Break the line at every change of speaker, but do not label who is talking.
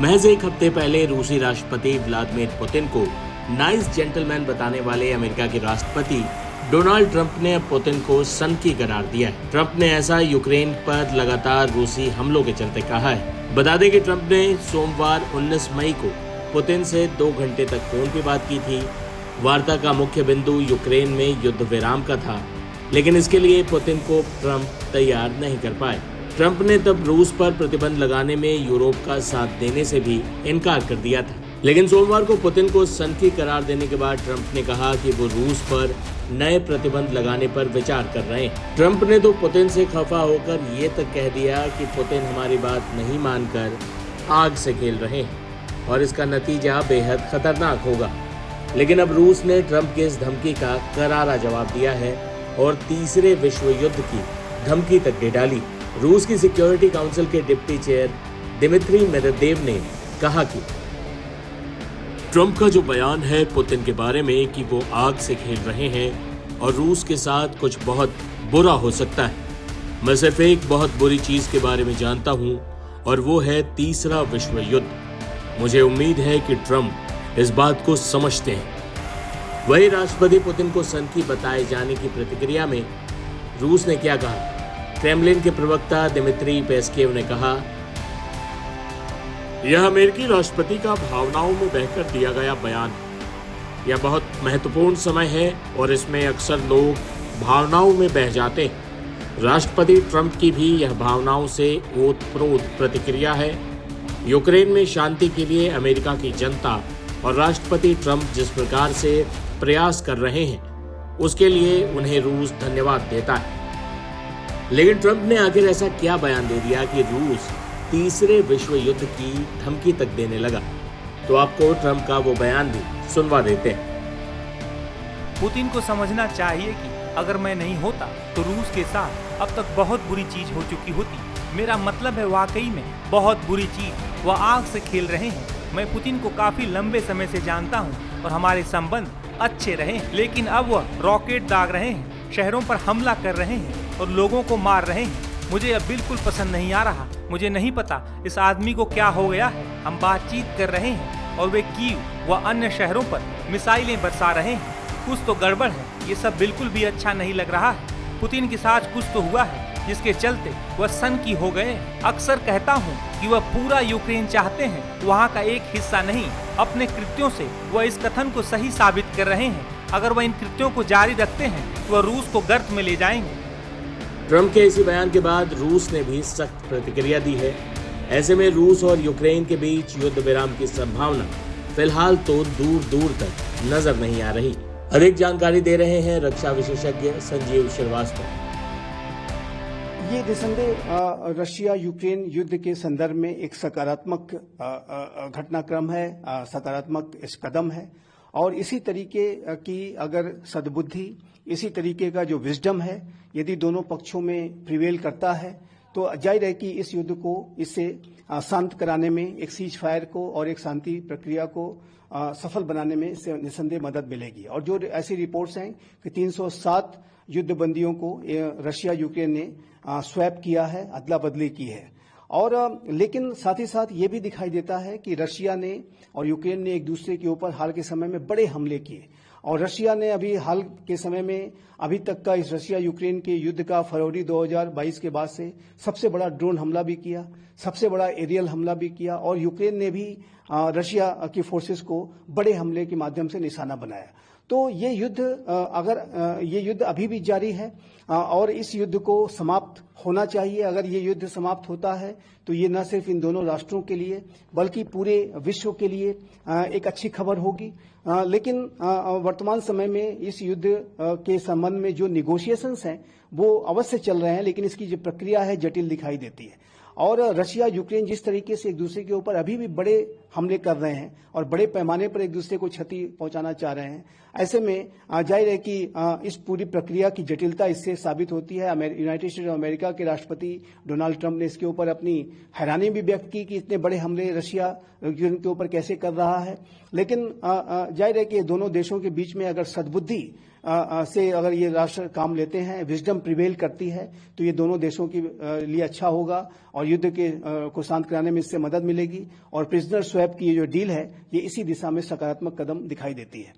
महज एक हफ्ते पहले रूसी राष्ट्रपति व्लादिमीर पुतिन को नाइस जेंटलमैन बताने वाले अमेरिका के राष्ट्रपति डोनाल्ड ट्रंप ने अब पुतिन को सनकी करार दिया है। ट्रंप ने ऐसा यूक्रेन पर लगातार रूसी हमलों के चलते कहा है। बता दें कि ट्रंप ने सोमवार 19 मई को पुतिन से 2 घंटे तक फोन पर बात की थी। वार्ता का मुख्य बिंदु यूक्रेन में युद्ध विराम का था, लेकिन इसके लिए पुतिन को ट्रंप तैयार नहीं कर पाए। ट्रंप ने तब रूस पर प्रतिबंध लगाने में यूरोप का साथ देने से भी इनकार कर दिया था। लेकिन सोमवार को पुतिन को सनकी करार देने के बाद ट्रंप ने कहा कि वो रूस पर नए प्रतिबंध लगाने पर विचार कर रहे हैं। ट्रंप ने तो पुतिन से खफा होकर ये तक कह दिया कि पुतिन हमारी बात नहीं मानकर आग से खेल रहे हैं और इसका नतीजा बेहद खतरनाक होगा। लेकिन अब रूस ने ट्रंप की इस धमकी का करारा जवाब दिया है और तीसरे विश्व युद्ध की धमकी तक दे डाली। रूस की सिक्योरिटी काउंसिल के डिप्टी चेयर दिमित्री मेदवेदेव ने कहा कि ट्रंप का जो बयान है पुतिन के बारे में कि वो आग से खेल रहे हैं और रूस के साथ कुछ बहुत बुरा हो सकता है, मैं सिर्फ एक बहुत बुरी चीज के बारे में जानता हूं और वो है तीसरा विश्व युद्ध। मुझे उम्मीद है कि ट्रंप इस बात को समझते हैं। वही राष्ट्रपति पुतिन को सनकी बताए जाने की प्रतिक्रिया में रूस ने क्या कहा? क्रेमलिन के प्रवक्ता दिमित्री पेस्केव ने कहा, यह अमेरिकी राष्ट्रपति का भावनाओं में बहकर दिया गया बयान है। यह बहुत महत्वपूर्ण समय है और इसमें अक्सर लोग भावनाओं में बह जाते हैं। राष्ट्रपति ट्रंप की भी यह भावनाओं से ओतप्रोत प्रतिक्रिया है। यूक्रेन में शांति के लिए अमेरिका की जनता और राष्ट्रपति ट्रंप जिस प्रकार से प्रयास कर रहे हैं उसके लिए उन्हें रूस धन्यवाद देता है। लेकिन ट्रंप ने आखिर ऐसा क्या बयान दे दिया कि रूस तीसरे विश्व युद्ध की धमकी तक देने लगा? तो आपको ट्रंप का वो बयान भी सुनवा देते हैं।
पुतिन को समझना चाहिए कि अगर मैं नहीं होता तो रूस के साथ अब तक बहुत बुरी चीज हो चुकी होती। मेरा मतलब है वाकई में बहुत बुरी चीज। वह आग से खेल रहे हैं। मैं पुतिन को काफी लंबे समय से जानता हूं और हमारे संबंध अच्छे रहे हैं, लेकिन अब वह रॉकेट दाग रहे हैं, शहरों पर हमला कर रहे हैं और लोगों को मार रहे हैं। मुझे अब बिल्कुल पसंद नहीं आ रहा। मुझे नहीं पता इस आदमी को क्या हो गया है। हम बातचीत कर रहे हैं और वे कीव व अन्य शहरों पर मिसाइलें बरसा रहे हैं। कुछ तो गड़बड़ है। ये सब बिल्कुल भी अच्छा नहीं लग रहा है। पुतिन के साथ कुछ तो हुआ है जिसके चलते वह सनकी हो गए। अक्सर कहता हूँ कि वह पूरा यूक्रेन चाहते हैं, वहाँ का एक हिस्सा नहीं। अपने कृत्यों से वह इस कथन को सही साबित कर रहे हैं। अगर वह इन कृत्यों को जारी रखते हैं तो वह रूस को गर्त में ले जाएंगे।
ट्रंप के इसी बयान के बाद रूस ने भी सख्त प्रतिक्रिया दी है। ऐसे में रूस और यूक्रेन के बीच युद्ध विराम की संभावना फिलहाल तो दूर दूर तक नजर नहीं आ रही। अधिक जानकारी दे रहे हैं रक्षा विशेषज्ञ संजीव श्रीवास्तव।
ये निसंदेह रशिया यूक्रेन युद्ध के संदर्भ में एक सकारात्मक घटनाक्रम है, सकारात्मक कदम है और इसी तरीके की अगर सद्बुद्धि, इसी तरीके का जो विजडम है, यदि दोनों पक्षों में प्रिवेल करता है तो जाहिर है कि इस युद्ध को इससे शांत कराने में, एक सीज फायर को और एक शांति प्रक्रिया को सफल बनाने में इससे निसंदेह मदद मिलेगी। और जो ऐसी रिपोर्ट्स हैं कि 307 युद्ध बंदियों को रशिया यूक्रेन ने स्वैप किया है, अदला बदली की है। और लेकिन साथ ही साथ ये भी दिखाई देता है कि रशिया ने और यूक्रेन ने एक दूसरे के ऊपर हाल के समय में बड़े हमले किए और रशिया ने अभी हाल के समय में अभी तक का इस रशिया यूक्रेन के युद्ध का फरवरी 2022 के बाद से सबसे बड़ा ड्रोन हमला भी किया, सबसे बड़ा एरियल हमला भी किया और यूक्रेन ने भी रशिया की फोर्सेस को बड़े हमले के माध्यम से निशाना बनाया। तो ये युद्ध अभी भी जारी है और इस युद्ध को समाप्त होना चाहिए। अगर ये युद्ध समाप्त होता है तो ये न सिर्फ इन दोनों राष्ट्रों के लिए बल्कि पूरे विश्व के लिए एक अच्छी खबर होगी। लेकिन वर्तमान समय में इस युद्ध के संबंध में जो निगोशिएशंस हैं वो अवश्य चल रहे हैं, लेकिन इसकी जो प्रक्रिया है जटिल दिखाई देती है। और रशिया यूक्रेन जिस तरीके से एक दूसरे के ऊपर अभी भी बड़े हमले कर रहे हैं और बड़े पैमाने पर एक दूसरे को क्षति पहुंचाना चाह रहे हैं। ऐसे में जाहिर है कि इस पूरी प्रक्रिया की जटिलता इससे साबित होती है। यूनाइटेड स्टेट्स ऑफ अमेरिका के राष्ट्रपति डोनाल्ड ट्रंप ने इसके ऊपर अपनी हैरानी भी व्यक्त की कि इतने बड़े हमले रशिया यूक्रेन के ऊपर कैसे कर रहा है। लेकिन जाहिर है कि दोनों देशों के बीच में अगर सद्बुद्धि से अगर ये राष्ट्र काम लेते हैं, विजडम प्रिवेल करती है, तो ये दोनों देशों के लिए अच्छा होगा और युद्ध के को शांत कराने में इससे मदद मिलेगी। और प्रिजनर स्वैप की ये जो डील है, ये इसी दिशा में सकारात्मक कदम दिखाई देती है।